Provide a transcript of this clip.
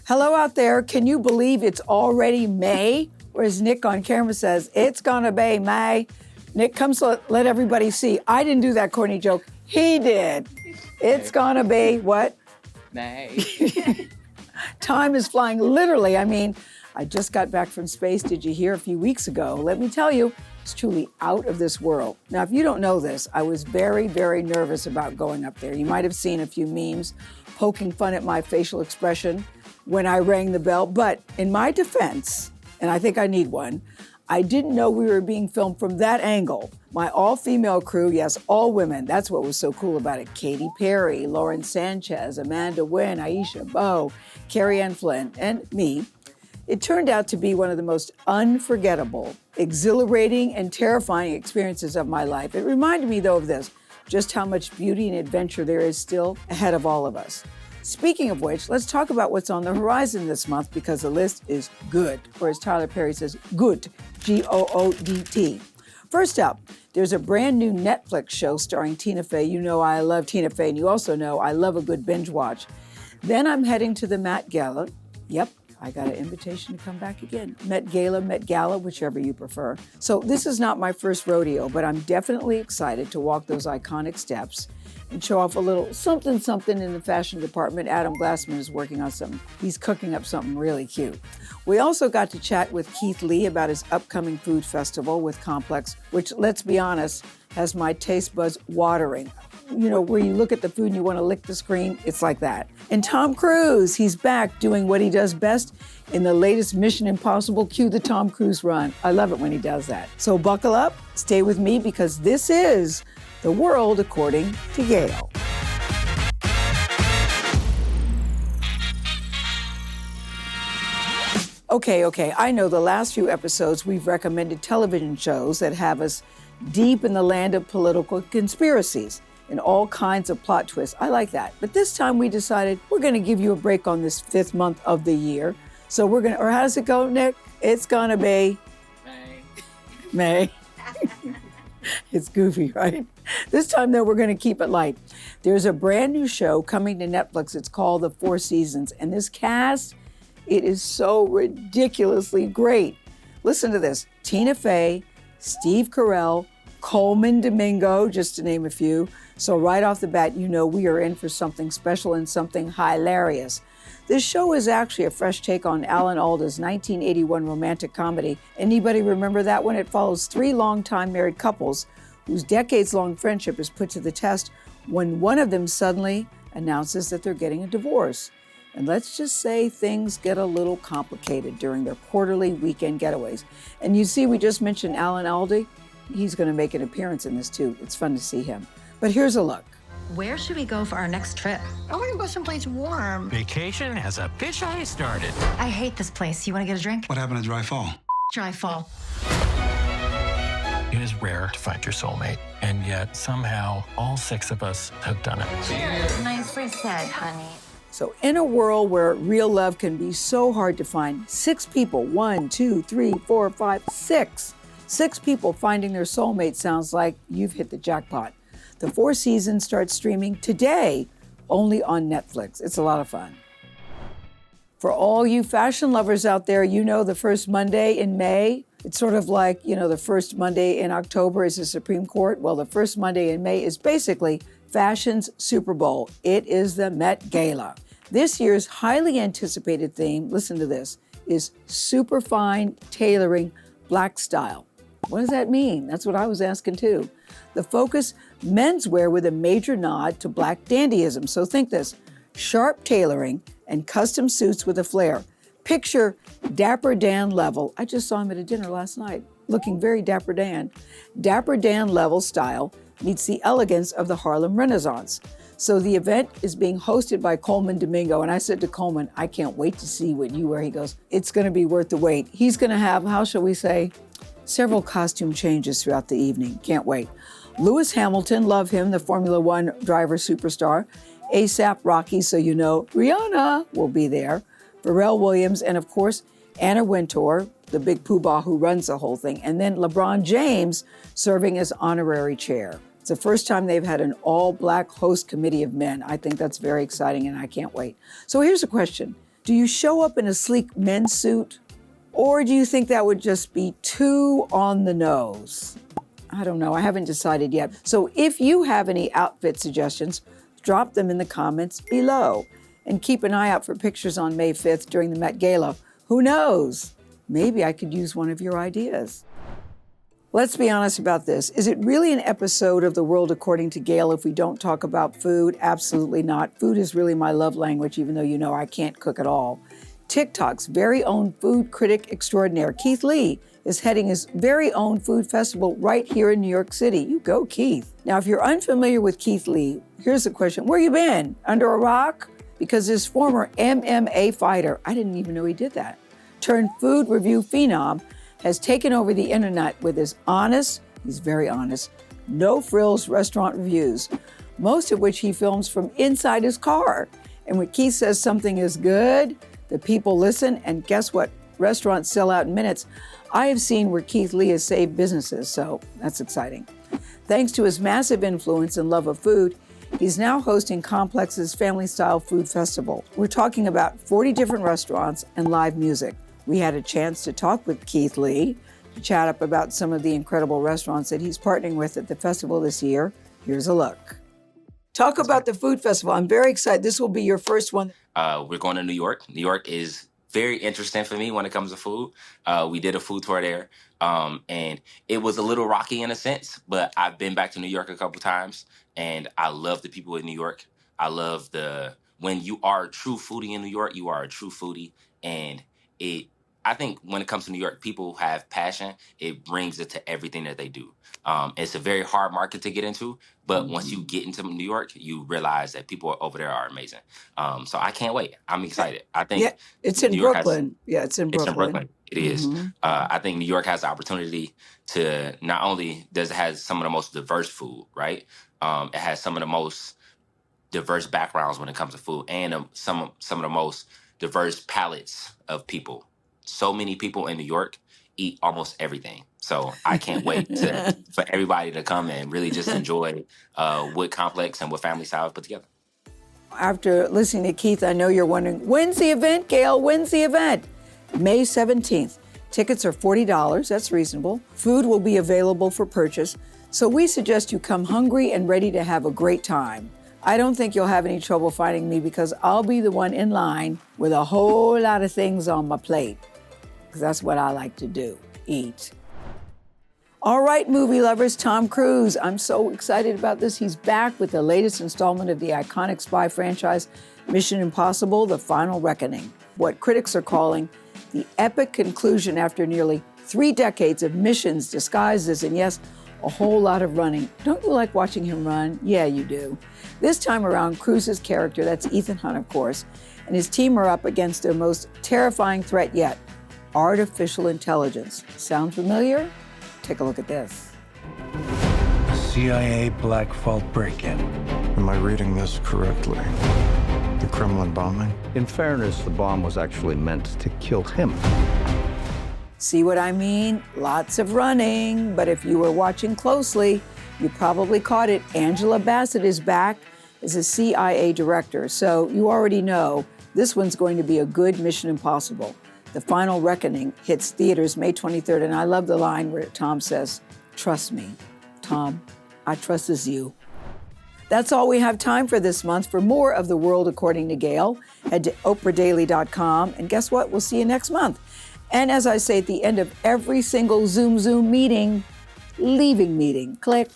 Hello out there. Can you believe it's already May? Or as Nick on camera says, it's gonna be May. Nick, come let everybody see. I didn't do that corny joke. He did. It's gonna be what? May. Time is flying, literally. I mean, I just got back from space, did you hear, a few weeks ago. Let me tell you, it's truly out of this world. Now, if you don't know this, I was very, very nervous about going up there. You might have seen a few memes poking fun at my facial expression when I rang the bell. But in my defense, and I think I need one, I didn't know we were being filmed from that angle. My all-female crew, yes, all women, that's what was so cool about it. Katy Perry, Lauren Sanchez, Amanda Wynn, Aisha Bowe, Carrie Ann Flynn, and me. It turned out to be one of the most unforgettable, exhilarating, and terrifying experiences of my life. It reminded me, though, of this, just how much beauty and adventure there is still ahead of all of us. Speaking of which, let's talk about what's on the horizon this month, because the list is good, or as Tyler Perry says, good, G-O-O-D-T. First up, there's a brand new Netflix show starring Tina Fey. You know I love Tina Fey, and you also know I love a good binge watch. Then I'm heading to the Met Gala. Yep, I got an invitation to come back again. Met Gala, whichever you prefer. So this is not my first rodeo, but I'm definitely excited to walk those iconic steps and show off a little something in the fashion department. Adam Glassman is working on something. He's cooking up something really cute. We also got to chat with Keith Lee about his upcoming food festival with Complex, which, let's be honest, has my taste buds watering. You know, where you look at the food and you want to lick the screen, it's like that. And Tom Cruise, he's back doing what he does best in the latest Mission Impossible. Cue the Tom Cruise run. I love it when he does that. So buckle up, stay with me, because this is The World According to Gayle. Okay, I know the last few episodes we've recommended television shows that have us deep in the land of political conspiracies and all kinds of plot twists. I like that. But this time we decided we're gonna give you a break on this 5th month of the year. So we're gonna, or how does it go, Nick? It's gonna be May. It's goofy, right? This time, though, we're going to keep it light. There's a brand new show coming to Netflix. It's called The Four Seasons. And this cast, it is so ridiculously great. Listen to this. Tina Fey, Steve Carell, Coleman Domingo, just to name a few. So right off the bat, you know we are in for something special and something hilarious. This show is actually a fresh take on Alan Alda's 1981 romantic comedy. Anybody remember that one? It follows 3 longtime married couples whose decades-long friendship is put to the test when one of them suddenly announces that they're getting a divorce. And let's just say things get a little complicated during their quarterly weekend getaways. And you see, we just mentioned Alan Alda. He's going to make an appearance in this too. It's fun to see him. But here's a look. Where should we go for our next trip? I want to go someplace warm. Vacation has officially started. I hate this place. You want to get a drink? What happened to Dry Fall? Dry Fall. It is rare to find your soulmate, and yet somehow all 6 of us have done it. Cheers. Nicely said, honey. So in a world where real love can be so hard to find, 6 people, 1, 2, 3, 4, 5, 6. 6 people finding their soulmate sounds like you've hit the jackpot. The 4 Seasons starts streaming today, only on Netflix. It's a lot of fun. For all you fashion lovers out there, you know the first Monday in May, it's sort of like, you know, the first Monday in October is the Supreme Court. Well, the first Monday in May is basically fashion's Super Bowl. It is the Met Gala. This year's highly anticipated theme, listen to this, is superfine tailoring black style. What does that mean? That's what I was asking too. The focus, menswear with a major nod to black dandyism. So think this, sharp tailoring and custom suits with a flair. Picture Dapper Dan level. I just saw him at a dinner last night, looking very Dapper Dan. Dapper Dan level style meets the elegance of the Harlem Renaissance. So the event is being hosted by Coleman Domingo. And I said to Coleman, I can't wait to see what you wear. He goes, it's gonna be worth the wait. He's gonna have, how shall we say, several costume changes throughout the evening. Can't wait. Lewis Hamilton, love him, the Formula One driver superstar. A$AP Rocky, so you know Rihanna will be there. Pharrell Williams, and of course, Anna Wintour, the big poobah who runs the whole thing. And then LeBron James serving as honorary chair. It's the first time they've had an all-black host committee of men. I think that's very exciting and I can't wait. So here's a question. Do you show up in a sleek men's suit? Or do you think that would just be too on the nose? I don't know, I haven't decided yet. So if you have any outfit suggestions, drop them in the comments below. And keep an eye out for pictures on May 5th during the Met Gala. Who knows? Maybe I could use one of your ideas. Let's be honest about this. Is it really an episode of The World According to Gayle if we don't talk about food? Absolutely not. Food is really my love language, even though you know I can't cook at all. TikTok's very own food critic extraordinaire, Keith Lee, is heading his very own food festival right here in New York City. You go, Keith. Now, if you're unfamiliar with Keith Lee, here's the question. Where you been? Under a rock? Because his former MMA fighter, I didn't even know he did that, turned food review phenom, has taken over the internet with his honest, he's very honest, no frills restaurant reviews, most of which he films from inside his car. And when Keith says something is good, the people listen, and guess what? Restaurants sell out in minutes. I have seen where Keith Lee has saved businesses, so that's exciting. Thanks to his massive influence and love of food, he's now hosting Complex's family-style food festival. We're talking about 40 different restaurants and live music. We had a chance to talk with Keith Lee to chat up about some of the incredible restaurants that he's partnering with at the festival this year. Here's a look. Talk about the food festival. I'm very excited. This will be your first one. We're going to New York. New York is very interesting for me when it comes to food. We did a food tour there, and it was a little rocky in a sense, but I've been back to New York a couple times, and I love the people in New York. I love when you are a true foodie in New York, you are a true foodie, and I think when it comes to New York, people have passion. It brings it to everything that they do. It's a very hard market to get into, but once you get into New York, you realize that people over there are amazing. So I can't wait. I'm excited. I think it's in Brooklyn. It's in Brooklyn. It's in Brooklyn. It is. I think New York has the opportunity to not only does it have some of the most diverse food, right? It has some of the most diverse backgrounds when it comes to food, and some of the most diverse palettes of people. So many people in New York eat almost everything. So I can't wait for everybody to come and really just enjoy what Complex and what Family Style put together. After listening to Keith, I know you're wondering, when's the event, Gayle? When's the event? May 17th. Tickets are $40. That's reasonable. Food will be available for purchase. So we suggest you come hungry and ready to have a great time. I don't think you'll have any trouble finding me because I'll be the one in line with a whole lot of things on my plate. Because that's what I like to do, eat. All right, movie lovers, Tom Cruise. I'm so excited about this. He's back with the latest installment of the iconic spy franchise, Mission Impossible: The Final Reckoning. What critics are calling the epic conclusion after nearly 3 decades of missions, disguises, and yes, a whole lot of running. Don't you like watching him run? Yeah, you do. This time around, Cruise's character, that's Ethan Hunt, of course, and his team are up against their most terrifying threat yet, artificial intelligence. Sound familiar? Take a look at this. CIA Black Vault break-in. Am I reading this correctly? The Kremlin bombing? In fairness, the bomb was actually meant to kill him. See what I mean? Lots of running, but if you were watching closely, you probably caught it. Angela Bassett is back as a CIA director, so you already know this one's going to be a good Mission Impossible. The Final Reckoning hits theaters May 23rd, and I love the line where Tom says, "Trust me, Tom, I trust as you." That's all we have time for this month. For more of The World According to Gayle, head to oprahdaily.com, and guess what? We'll see you next month. And as I say at the end of every single Zoom meeting, leaving meeting, click.